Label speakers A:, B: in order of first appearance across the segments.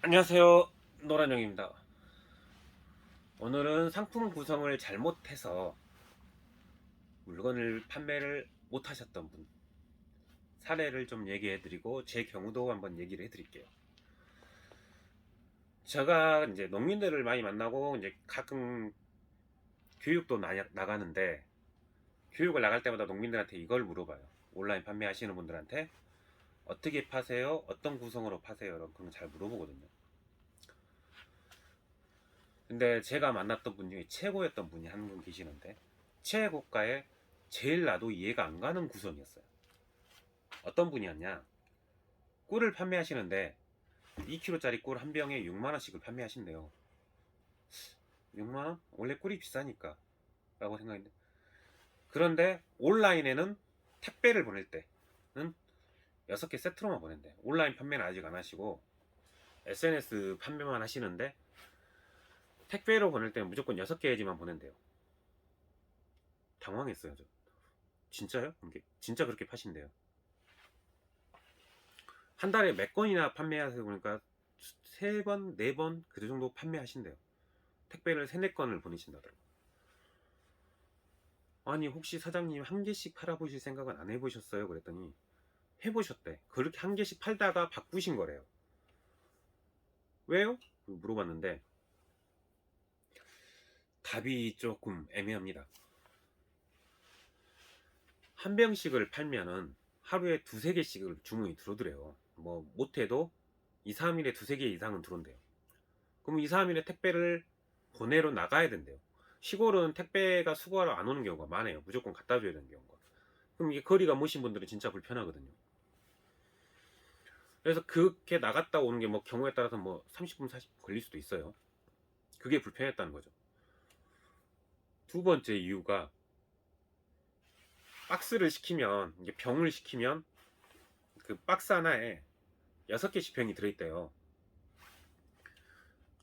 A: 안녕하세요. 노란영입니다. 오늘은 상품 구성을 잘못해서 물건을 판매를 못하셨던 분 사례를 좀 얘기해드리고 제 경우도 한번 얘기를 해드릴게요. 제가 이제 농민들을 많이 만나고 이제 가끔 교육도 나가는데 교육을 나갈 때마다 농민들한테 이걸 물어봐요. 온라인 판매하시는 분들한테 어떻게 파세요? 어떤 구성으로 파세요? 이런 그런 거 잘 물어보거든요. 근데 제가 만났던 분 중에 최고였던 분이 한 분 계시는데 최고가에 제일 나도 이해가 안 가는 구성이었어요. 어떤 분이었냐? 꿀을 판매하시는데 2kg짜리 꿀 한 병에 6만원씩을 판매하신대요. 6만원? 원래 꿀이 비싸니까 라고 생각했는데, 그런데 온라인에는 택배를 보낼 때는 6개 세트로만 보낸대. 온라인 판매는 아직 안 하시고 SNS 판매만 하시는데 택배로 보낼 때는 무조건 6개지만 보낸대요. 당황했어요. 저. 진짜요? 진짜 그렇게 파신대요. 한 달에 몇 건이나 판매하세요? 보니까 3번, 4번 그 정도 판매하신대요. 택배를 3, 4건을 보내신다더라고요. 아니 혹시 사장님 한 개씩 팔아보실 생각은 안 해보셨어요? 그랬더니 해보셨대. 그렇게 한 개씩 팔다가 바꾸신 거래요. 왜요? 물어봤는데 답이 조금 애매합니다. 한 병씩을 팔면은 하루에 2-3개씩을 주문이 들어오더래요. 뭐 못해도 2-3일에 2-3개 이상은 들어온대요. 그럼 2-3일에 택배를 보내러 나가야 된대요. 시골은 택배가 수거하러 안 오는 경우가 많아요. 무조건 갖다 줘야 되는 경우가. 그럼 이게 거리가 머신 분들은 진짜 불편하거든요. 그래서 그렇게 나갔다 오는 게 뭐 경우에 따라서 뭐 30분 40분 걸릴 수도 있어요. 그게 불편했다는 거죠. 두 번째 이유가 박스를 시키면, 이게 병을 시키면 그 박스 하나에 6개씩 병이 들어있대요.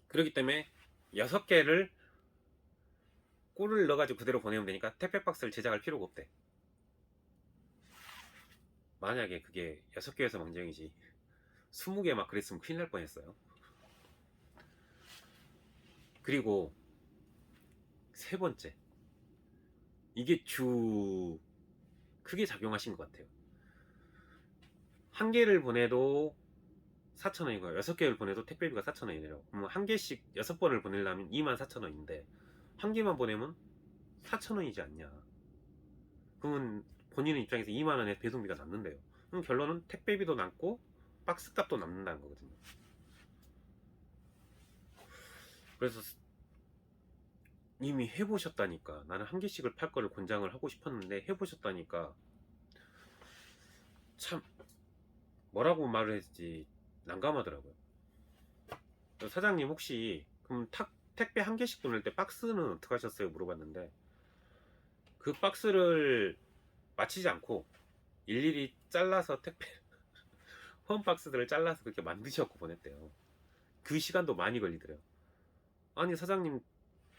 A: 그렇기 때문에 6개를 꿀을 넣어가지고 그대로 보내면 되니까 택배 박스를 제작할 필요가 없대. 만약에 그게 6개에서 망정이지 20개 막 그랬으면 큰일 날 뻔했어요. 그리고 세 번째, 이게 크게 작용하신 것 같아요. 한 개를 보내도 4,000원이고요. 6개를 보내도 택배비가 4,000원이래요. 그럼 한 개씩 6번을 보내려면 24,000원인데 한 개만 보내면 4,000원이지 않냐. 그러면 본인 입장에서 2만원의 배송비가 남는데요. 그럼 결론은 택배비도 남고 박스 값도 남는다는 거거든요. 그래서 이미 해보셨다니까, 나는 한 개씩을 팔 거를 권장을 하고 싶었는데 해보셨다니까 참 뭐라고 말을 했지 난감하더라고요. 사장님 혹시 그럼 택배 한 개씩 보낼 때 박스는 어떻게 하셨어요? 물어봤는데 그 박스를 맞히지 않고 일일이 잘라서 택배 홈 박스들을 잘라서 그렇게 만드셨고 보냈대요. 그 시간도 많이 걸리더래요. 아니 사장님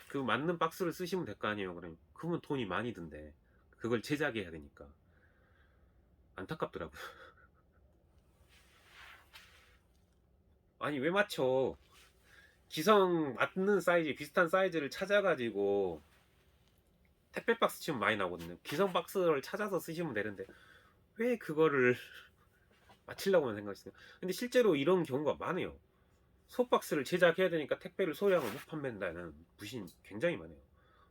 A: 그 맞는 박스를 쓰시면 될 거 아니에요. 그러면 돈이 많이 든대. 그걸 제작해야 되니까 안타깝더라고요. 아니 왜 맞춰? 기성 맞는 사이즈, 비슷한 사이즈를 찾아가지고 택배 박스 치면 많이 나오거든요. 기성 박스를 찾아서 쓰시면 되는데 왜 그거를 맞추려고만 생각했어요. 근데 실제로 이런 경우가 많아요. 소박스를 제작해야 되니까 택배를 소량을 못 판매한다는 부신 굉장히 많아요.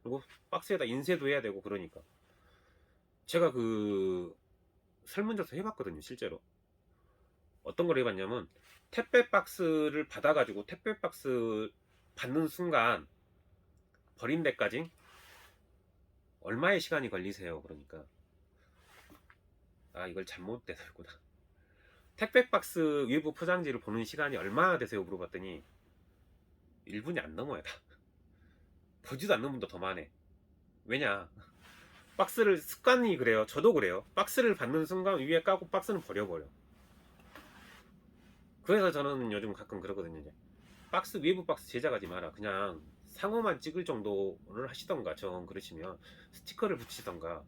A: 그리고 박스에다 인쇄도 해야 되고 그러니까 제가 그 설문조사 해봤거든요. 실제로 어떤 걸 해봤냐면 택배 박스를 받아가지고 택배 박스 받는 순간 버린 데까지 얼마의 시간이 걸리세요? 그러니까 아 이걸 잘못됐구나. 택배 박스 외부 포장지를 보는 시간이 얼마나 되세요? 물어봤더니 1분이 안 넘어요. 다 보지도 않는 분도 더 많네. 왜냐, 박스를 습관이 그래요. 저도 그래요. 박스를 받는 순간 위에 까고 박스는 버려버려. 그래서 저는 요즘 가끔 그러거든요. 이제 박스 외부 박스 제작하지 마라. 그냥 상호만 찍을 정도를 하시던가, 정 그러시면 스티커를 붙이던가.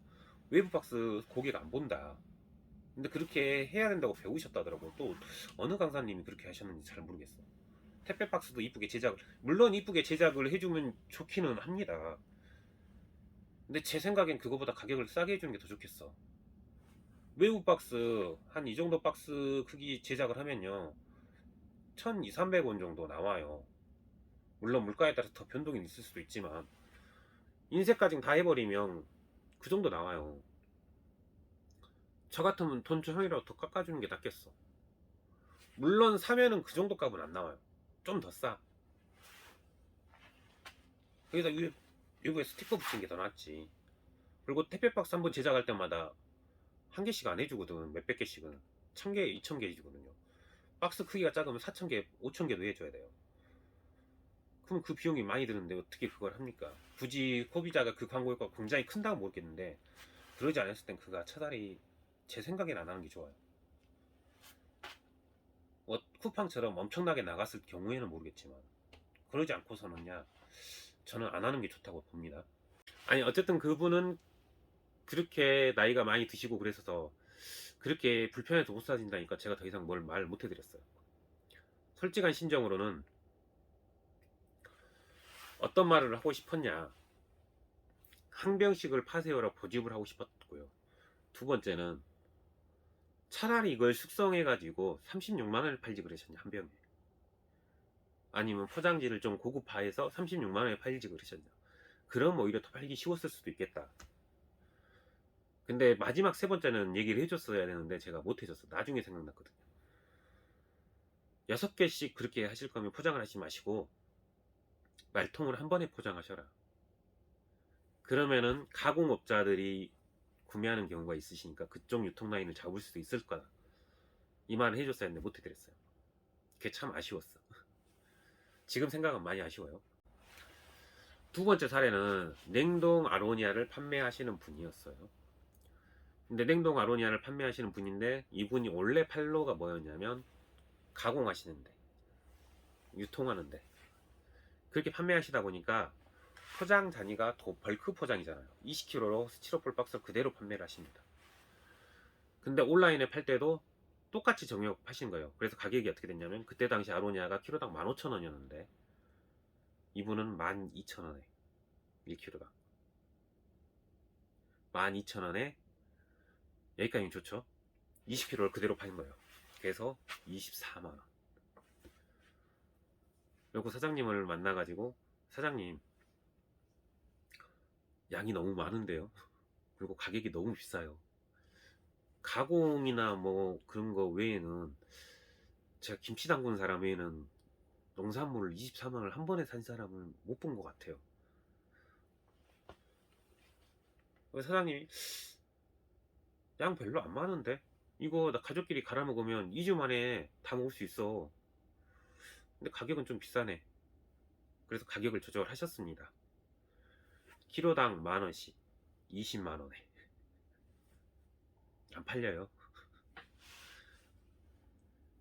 A: 외부 박스 고객 안 본다. 근데 그렇게 해야 된다고 배우셨다더라고. 또 어느 강사님이 그렇게 하셨는지 잘 모르겠어. 택배 박스도 이쁘게 제작을, 물론 이쁘게 제작을 해주면 좋기는 합니다. 근데 제 생각엔 그거보다 가격을 싸게 해주는 게 더 좋겠어. 외부 박스 한 이 정도 박스 크기 제작을 하면요 1200, 300원 정도 나와요. 물론 물가에 따라서 더 변동이 있을 수도 있지만 인쇄까지 다 해버리면 그 정도 나와요. 저 같으면 돈 조금이라도 더 깎아주는 게 낫겠어. 물론 사면은 그 정도 값은 안 나와요. 좀 더 싸. 여기다 외부에 스티커 붙이는 게 더 낫지. 그리고 택배 박스 한번 제작할 때마다 한 개씩 안 해주거든. 몇백 개씩은. 1000개, 2000개 해주거든요. 박스 크기가 작으면 4000개, 5000개도 해줘야 돼요. 그럼 그 비용이 많이 드는데 어떻게 그걸 합니까? 굳이 소비자가 그 광고 효과가 굉장히 큰다고 모르겠는데 그러지 않았을 땐 그가 차라리 제 생각엔 안 하는 게 좋아요. 쿠팡처럼 엄청나게 나갔을 경우에는 모르겠지만 그러지 않고서는야 저는 안 하는 게 좋다고 봅니다. 아니 어쨌든 그분은 그렇게 나이가 많이 드시고 그래서 그렇게 불편해서 못 사신다니까 제가 더 이상 뭘 말 못 해드렸어요. 솔직한 심정으로는 어떤 말을 하고 싶었냐, 한 병씩을 파세요라고 고집을 하고 싶었고요. 두 번째는 차라리 이걸 숙성해 가지고 36만원을 팔지 그러셨냐, 한 병에. 아니면 포장지를 좀 고급화해서 36만원에 팔지 그러셨냐. 그럼 오히려 더 팔기 쉬웠을 수도 있겠다. 근데 마지막 세 번째는 얘기를 해줬어야 되는데 제가 못 해줬어. 나중에 생각났거든요. 6개씩 그렇게 하실 거면 포장을 하지 마시고 말통을 한 번에 포장하셔라. 그러면은 가공업자들이 구매하는 경우가 있으시니까 그쪽 유통라인을 잡을 수도 있을 거다. 이 말을 해줬어야 했는데 못 해드렸어요. 그게 참 아쉬웠어. 지금 생각은 많이 아쉬워요. 두 번째 사례는 냉동 아로니아를 판매하시는 분이었어요. 근데 냉동 아로니아를 판매하시는 분인데 이분이 원래 판로가 뭐였냐면 가공하시는데, 유통하는데, 그렇게 판매하시다 보니까 포장 단위가 더 벌크 포장이잖아요. 20kg로 스티로폴 박스를 그대로 판매를 하십니다. 근데 온라인에 팔 때도 똑같이 정육 하신 거예요. 그래서 가격이 어떻게 됐냐면 그때 당시 아로니아가 키로당 15,000원이었는데 이분은 12,000원에 1kg당 12,000원에, 여기까지는 좋죠. 20kg를 그대로 파는 거예요. 그래서 24만원. 그리고 사장님을 만나가지고 사장님 양이 너무 많은데요. 그리고 가격이 너무 비싸요. 가공이나 뭐 그런 거 외에는 제가 김치 담그는 사람 외에는 농산물을 24만원을 한 번에 산 사람은 못 본 것 같아요. 사장님이 양 별로 안 많은데 이거 나 가족끼리 갈아 먹으면 2주 만에 다 먹을 수 있어. 근데 가격은 좀 비싸네. 그래서 가격을 조절하셨습니다. 키로당 만원씩 20만원에 안 팔려요.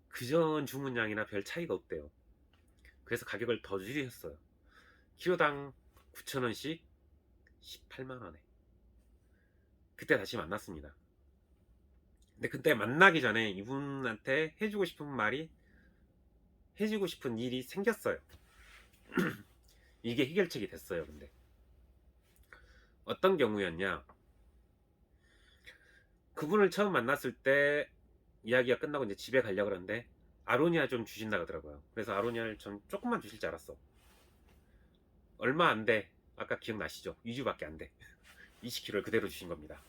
A: 그전 주문량이나 별 차이가 없대요. 그래서 가격을 더 줄이셨어요. 키로당 9,000원씩 18만원에. 그때 다시 만났습니다. 근데 그때 만나기 전에 이분한테 해주고 싶은 말이, 해주고 싶은 일이 생겼어요. 이게 해결책이 됐어요. 근데 어떤 경우였냐, 그분을 처음 만났을 때 이야기가 끝나고 이제 집에 가려고 그러는데 아로니아 좀 주신다 그러더라고요. 그래서 아로니아를 좀 조금만 주실 줄 알았어. 얼마 안 돼. 아까 기억나시죠? 2주밖에 안 돼. 20kg를 그대로 주신 겁니다.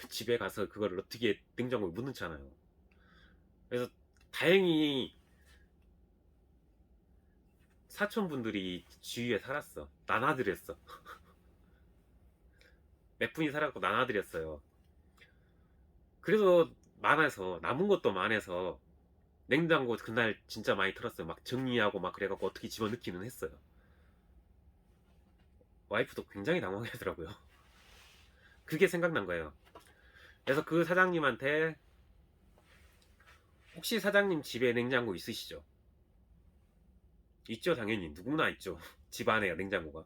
A: 집에 가서 그걸 어떻게 냉장고에 못 넣잖아요. 그래서 다행히 사촌분들이 주위에 살았어. 나눠드렸어. 몇 분이 살았고 나눠드렸어요. 그래서 많아서, 남은 것도 많아서 냉장고 그날 진짜 많이 털었어요. 막 정리하고 막 그래갖고 어떻게 집어넣기는 했어요. 와이프도 굉장히 당황해 하더라고요. 그게 생각난 거예요. 그래서 그 사장님한테 혹시 사장님 집에 냉장고 있으시죠? 있죠, 당연히. 누구나 있죠. 집 안에 냉장고가.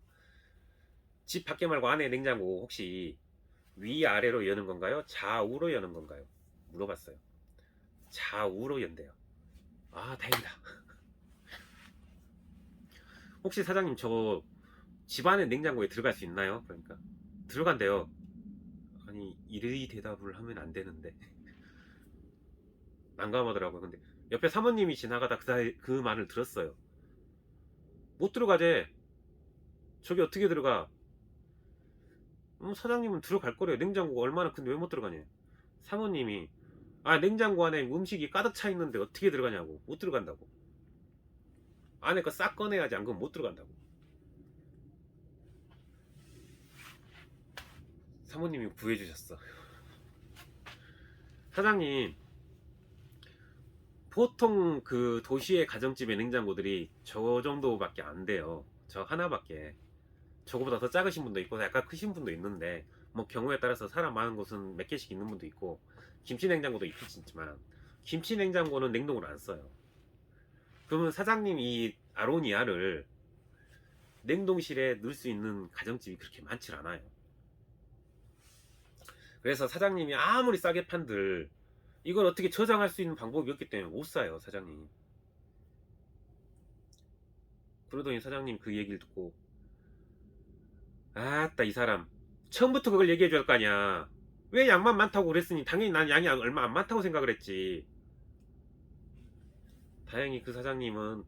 A: 집 밖에 말고 안에 냉장고 혹시 위아래로 여는 건가요? 좌우로 여는 건가요? 물어봤어요. 좌우로 연대요. 아, 다행이다. 혹시 사장님 저 집안의 냉장고에 들어갈 수 있나요? 그러니까 들어간대요. 아니 이의 대답을 하면 안 되는데 난감하더라고요. 근데 옆에 사모님이 지나가다 그 말을 들었어요. 못 들어가재. 저기 어떻게 들어가? 사장님은 들어갈 거래요. 냉장고가 얼마나 큰데 왜 못 들어가냐? 사모님이 아 냉장고 안에 음식이 가득 차 있는데 어떻게 들어가냐고. 못 들어간다고. 안에 거 싹 꺼내야지 안 그러면 못 들어간다고. 사모님이 구해주셨어. 사장님 보통 그 도시의 가정집의 냉장고들이 저 정도밖에 안 돼요. 저 하나밖에. 저거보다 더 작으신 분도 있고 약간 크신 분도 있는데 뭐 경우에 따라서 사람 많은 곳은 몇 개씩 있는 분도 있고 김치 냉장고도 있겠지만 김치 냉장고는 냉동을 안 써요. 그러면 사장님 이 아로니아를 냉동실에 넣을 수 있는 가정집이 그렇게 많지 않아요. 그래서 사장님이 아무리 싸게 판들 이걸 어떻게 저장할 수 있는 방법이 없기 때문에 못 사요, 사장님. 그러더니 사장님 그 얘기를 듣고 아따 이 사람 처음부터 그걸 얘기해 줄 거 아니야. 왜 양만 많다고 그랬으니 당연히 난 양이 얼마 안 많다고 생각을 했지. 다행히 그 사장님은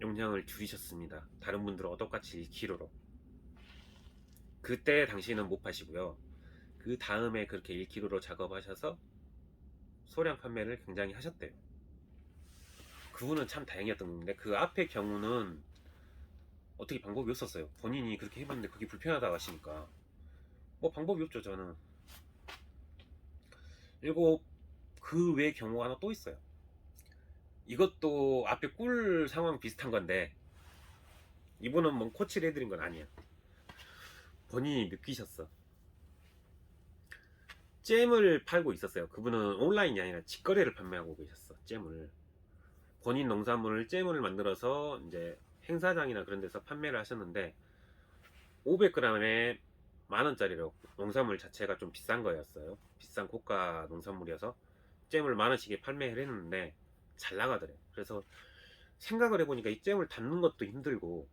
A: 용량을 줄이셨습니다. 다른 분들은 똑같이 1kg로. 그때 당시는 못 파시고요. 그 다음에 그렇게 1kg로 작업하셔서 소량 판매를 굉장히 하셨대요. 그분은 참 다행이었던 건데 그 앞의 경우는 어떻게 방법이 없었어요. 본인이 그렇게 해봤는데 그게 불편하다고 하시니까 뭐 방법이 없죠 저는. 그리고 그 외 경우가 하나 또 있어요. 이것도 앞에 꿀 상황 비슷한 건데 이분은 뭐 코치를 해드린 건 아니야. 본인이 느끼셨어. 잼을 팔고 있었어요. 그분은 온라인이 아니라 직거래를 판매하고 계셨어. 잼을 본인 농산물을 잼을 만들어서 이제 행사장이나 그런 데서 판매를 하셨는데 500g에 10,000원짜리로 농산물 자체가 좀 비싼 거였어요. 비싼 고가 농산물이어서 잼을 10,000원씩에 판매를 했는데 잘 나가더래. 그래서 생각을 해보니까 이 잼을 담는 것도 힘들고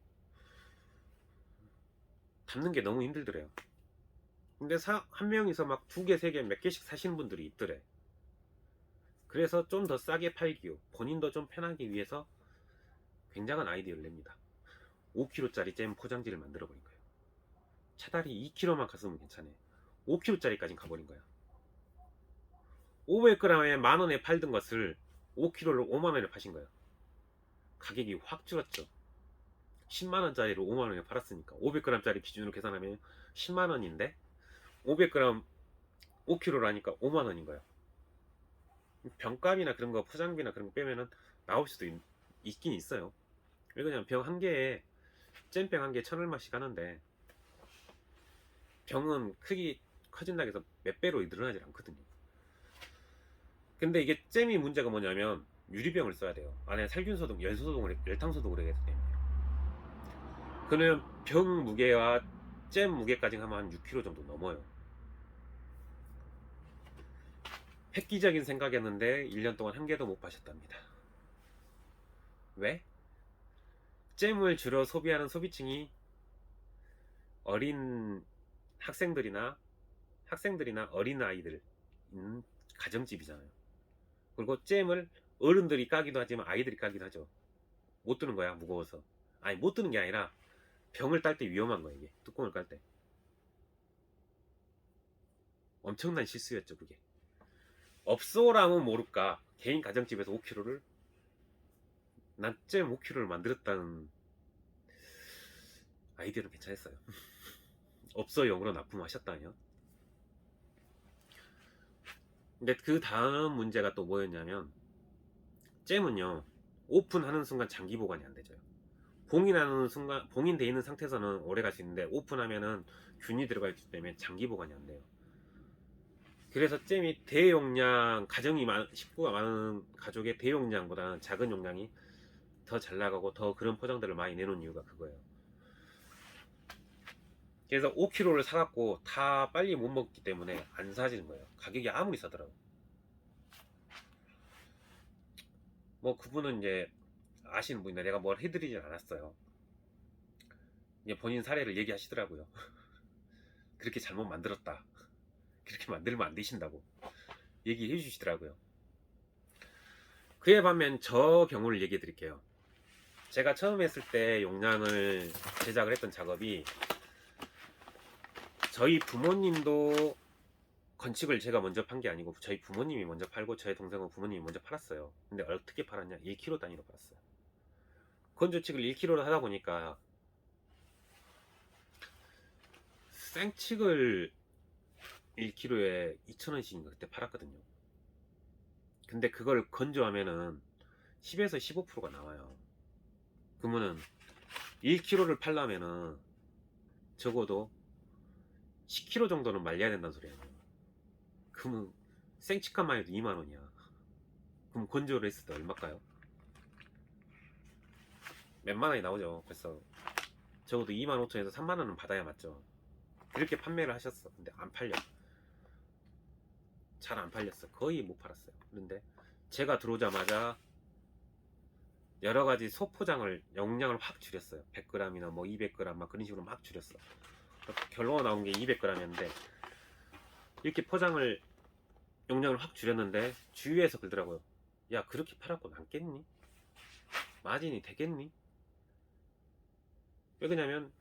A: 담는 게 너무 힘들더래요. 근데 한 명이서 막 2개, 3개, 몇 개씩 사시는 분들이 있더래. 그래서 좀 더 싸게 팔기요. 본인도 좀 편하기 위해서 굉장한 아이디어를 냅니다. 5kg짜리 잼 포장지를 만들어 버린 거예요. 차라리 2kg만 갔으면 괜찮아요. 5kg짜리까지 가버린 거야. 500g에 10,000원에 팔던 것을 5kg를 50,000원에 파신 거예요. 가격이 확 줄었죠. 10만원짜리로 50,000원에 팔았으니까 500g짜리 기준으로 계산하면 10만원인데 500g 5kg라니까 50,000원인 거예요. 병값이나 그런 거 포장비나 그런 거 빼면은 나올 수도 있긴 있어요. 왜 그냥 병 한 개에 잼병 한 개에 1,000얼마씩 하는데 병은 크기 커진다고 해서 몇 배로 늘어나지 않거든요. 근데 이게 잼이 문제가 뭐냐면 유리병을 써야 돼요. 안에 살균소독, 열탕소독을 해야 되기 때문에. 그러면 병 무게와 잼 무게까지 하면 한 6kg 정도 넘어요. 획기적인 생각이었는데 1년 동안 한 개도 못 파셨답니다. 왜? 잼을 주로 소비하는 소비층이 어린 학생들이나 어린 아이들 가정집이잖아요. 그리고 잼을 어른들이 까기도 하지만 아이들이 까기도 하죠. 못 드는 거야, 무거워서. 아니, 못 드는 게 아니라 병을 딸 때 위험한 거야, 이게. 뚜껑을 깔 때. 엄청난 실수였죠, 그게. 업소라면 모를까. 개인 가정집에서 5kg를 난 잼 5kg를 만들었다는 아이디어는 괜찮았어요. 업소용으로 납품하셨다뇨. 근데 그 다음 문제가 또 뭐였냐면 잼은요 오픈하는 순간 장기 보관이 안 되죠. 봉인하는 순간 봉인돼 있는 상태에서는 오래 갈 수 있는데 오픈하면은 균이 들어가 있기 때문에 장기 보관이 안 돼요. 그래서 잼이 대용량 식구가 많은 가족의 대용량보다는 작은 용량이 더 잘 나가고 더 그런 포장들을 많이 내놓은 이유가 그거예요. 그래서 5kg를 사갖고 다 빨리 못 먹기 때문에 안 사지는 거예요. 가격이 아무리 싸더라도. 뭐 그분은 이제 아시는 분인데 내가 뭘 해드리진 않았어요. 이제 본인 사례를 얘기하시더라고요. 그렇게 잘못 만들었다. 그렇게 만들면 안 되신다고 얘기해 주시더라고요. 그에 반면 저 경우를 얘기해 드릴게요. 제가 처음 했을 때 용량을 제작을 했던 작업이 저희 부모님도 건축을 제가 먼저 판 게 아니고 저희 부모님이 먼저 팔고 저희 동생은 부모님이 먼저 팔았어요. 근데 어떻게 팔았냐? 1kg 단위로 팔았어요. 건조측을 1kg로 하다 보니까 생측을 1kg에 2,000원씩인가 그때 팔았거든요. 근데 그걸 건조하면은 10에서 15%가 나와요. 그러면은 1kg를 팔려면은 적어도 10kg 정도는 말려야 된다는 소리예요. 그러면 생치칸만 해도 2만원이야. 그럼 건조를 했을 때 얼마일까요? 몇만원이 나오죠. 그래서 적어도 25,000원에서 3만원은 받아야 맞죠. 그렇게 판매를 하셨어. 근데 안 팔려. 잘 안 팔렸어. 거의 못 팔았어요. 그런데 제가 들어오자마자 여러가지 소포장을 용량을 확 줄였어요. 100g이나 뭐 200g 막 그런 식으로 막 줄였어. 결론으로 나온 게 200g이었는데 이렇게 포장을 용량을 확 줄였는데 주위에서 그러더라고요. 야, 그렇게 팔았고 남겠니? 마진이 되겠니? 왜 그러냐면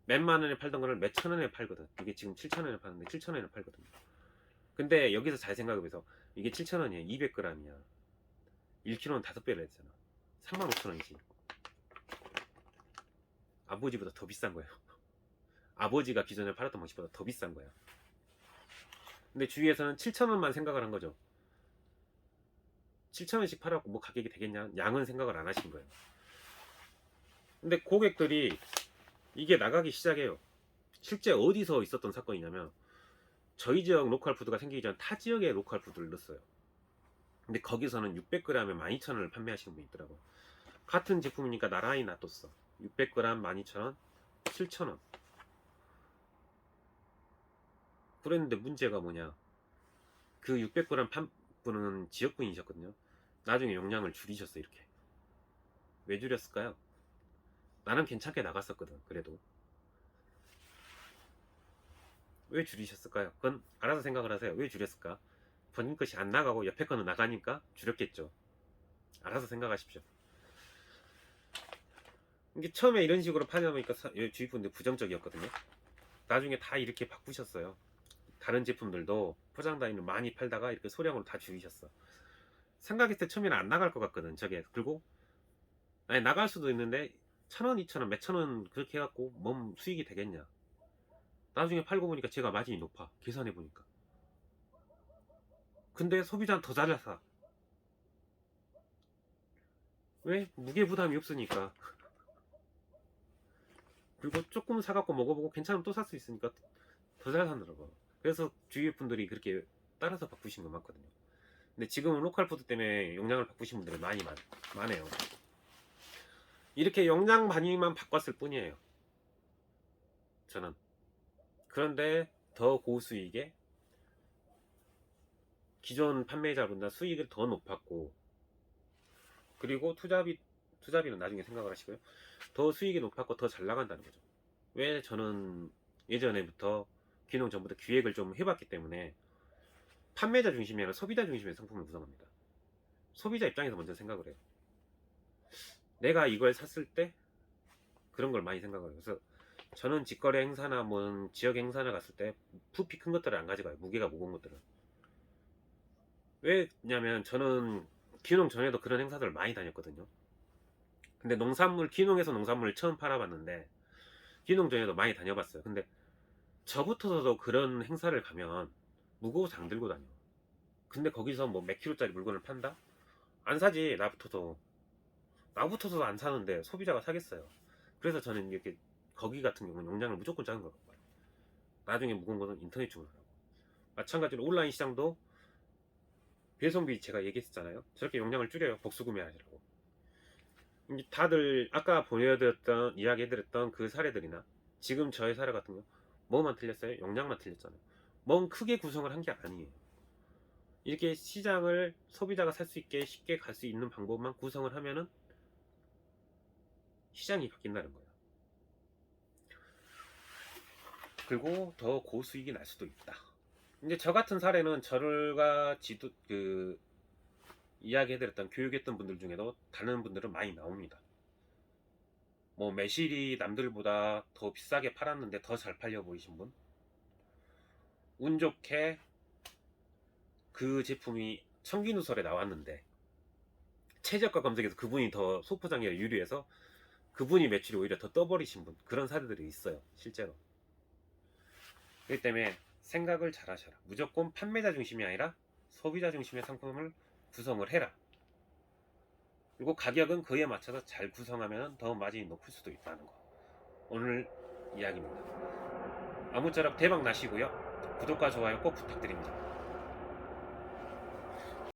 A: 몇만 원에 팔던 거를 몇천 원에 팔거든. 이게 지금 7천 원에 파는데 7천 원에 팔거든. 근데 여기서 잘 생각해보세요. 이게 7천 원이야. 200g이야. 1kg는 5배를 했잖아. 35,000원이지. 아버지보다 더 비싼 거예요. 아버지가 기존에 팔았던 방식보다 더 비싼 거야. 근데 주위에서는 7,000원만 생각을 한 거죠. 7,000원씩 팔았고 뭐 가격이 되겠냐? 양은 생각을 안 하신 거예요. 근데 고객들이 이게 나가기 시작해요. 실제 어디서 있었던 사건이냐면 저희 지역 로컬 푸드가 생기기 전 타 지역의 로컬 푸드를 넣었어요. 근데 거기서는 600g에 12,000원을 판매하시는 분이 있더라고요. 같은 제품이니까 나란히 놔뒀어. 600g 12,000원, 7,000원. 그랬는데 문제가 뭐냐? 그 600g 판 분은 지역분이셨거든요. 나중에 용량을 줄이셨어. 이렇게. 왜 줄였을까요? 나는 괜찮게 나갔었거든. 그래도 왜 줄이셨을까요? 그건 알아서 생각을 하세요. 왜 줄였을까? 본인 것이 안 나가고 옆에 거는 나가니까 줄였겠죠. 알아서 생각하십시오. 이게 처음에 이런 식으로 파냐보니까 주위 분들 부정적이었거든요. 나중에 다 이렇게 바꾸셨어요. 다른 제품들도 포장 단위를 많이 팔다가 이렇게 소량으로 다 줄이셨어. 생각했을 때 처음에는 안 나갈 것 같거든. 저게. 그리고 아니 나갈 수도 있는데 1,000원, 2,000원, 몇천 원 그렇게 해갖고 몸 수익이 되겠냐. 나중에 팔고 보니까 제가 마진이 높아. 계산해 보니까. 근데 소비자는 더 잘라서. 왜? 무게 부담이 없으니까. 그리고 조금 사갖고 먹어보고 괜찮으면 또 살 수 있으니까 더 잘 사더라고. 그래서 주위 분들이 그렇게 따라서 바꾸신 거 많거든요. 근데 지금은 로컬 푸드 때문에 용량을 바꾸신 분들이 많아요. 이렇게 용량 많이만 바꿨을 뿐이에요. 저는. 그런데 더 고수익에 기존 판매자보다 수익을 더 높았고, 그리고 투자비는 나중에 생각을 하시고요. 더 수익이 높았고 더 잘 나간다는 거죠. 왜? 저는 예전에부터 귀농 전부터 기획을 좀 해봤기 때문에 판매자 중심이 아니라 소비자 중심의 상품을 구성합니다. 소비자 입장에서 먼저 생각을 해요. 내가 이걸 샀을 때 그런 걸 많이 생각을 해요. 그래서 저는 직거래 행사나 뭐 지역 행사나 갔을 때 부피 큰 것들을 안 가져가요. 무게가 무거운 것들은. 왜냐면 저는 귀농 전에도 그런 행사들을 많이 다녔거든요. 근데 귀농에서 농산물을 처음 팔아봤는데 귀농 전에도 많이 다녀봤어요. 근데 저부터도 그런 행사를 가면 무거워서 안 들고 다녀. 근데 거기서 뭐 몇 킬로짜리 물건을 판다? 안 사지. 나부터도 안 사는데 소비자가 사겠어요. 그래서 저는 이렇게 거기 같은 경우는 용량을 무조건 작은 걸 갖고 와요. 나중에 무거운 거는 인터넷 주문을 하고. 마찬가지로 온라인 시장도 배송비 제가 얘기했잖아요. 저렇게 용량을 줄여요. 복수 구매하시라고. 다들 아까 보여드렸던 이야기해드렸던 그 사례들이나 지금 저의 사례 같은 거 뭐만 틀렸어요? 용량만 틀렸잖아요. 뭔 크게 구성을 한 게 아니에요. 이렇게 시장을 소비자가 살 수 있게 쉽게 갈 수 있는 방법만 구성을 하면은 시장이 바뀐다는 거예요. 그리고 더 고수익이 날 수도 있다. 이제 저 같은 사례는 저가 이야기해드렸던 교육했던 분들 중에도 다른 분들은 많이 나옵니다. 뭐 매실이 남들보다 더 비싸게 팔았는데 더 잘 팔려 보이신 분, 운 좋게 그 제품이 청기누설에 나왔는데 최저가 검색에서 그분이 더 소포장에 유리해서 그분이 매출이 오히려 더 떠버리신 분, 그런 사례들이 있어요 실제로. 그렇기 때문에 생각을 잘 하셔라. 무조건 판매자 중심이 아니라 소비자 중심의 상품을 구성을 해라. 그리고 가격은 그에 맞춰서 잘 구성하면 더 마진이 높을 수도 있다는 거, 오늘 이야기입니다. 아무쪼록 대박 나시고요. 구독과 좋아요 꼭 부탁드립니다.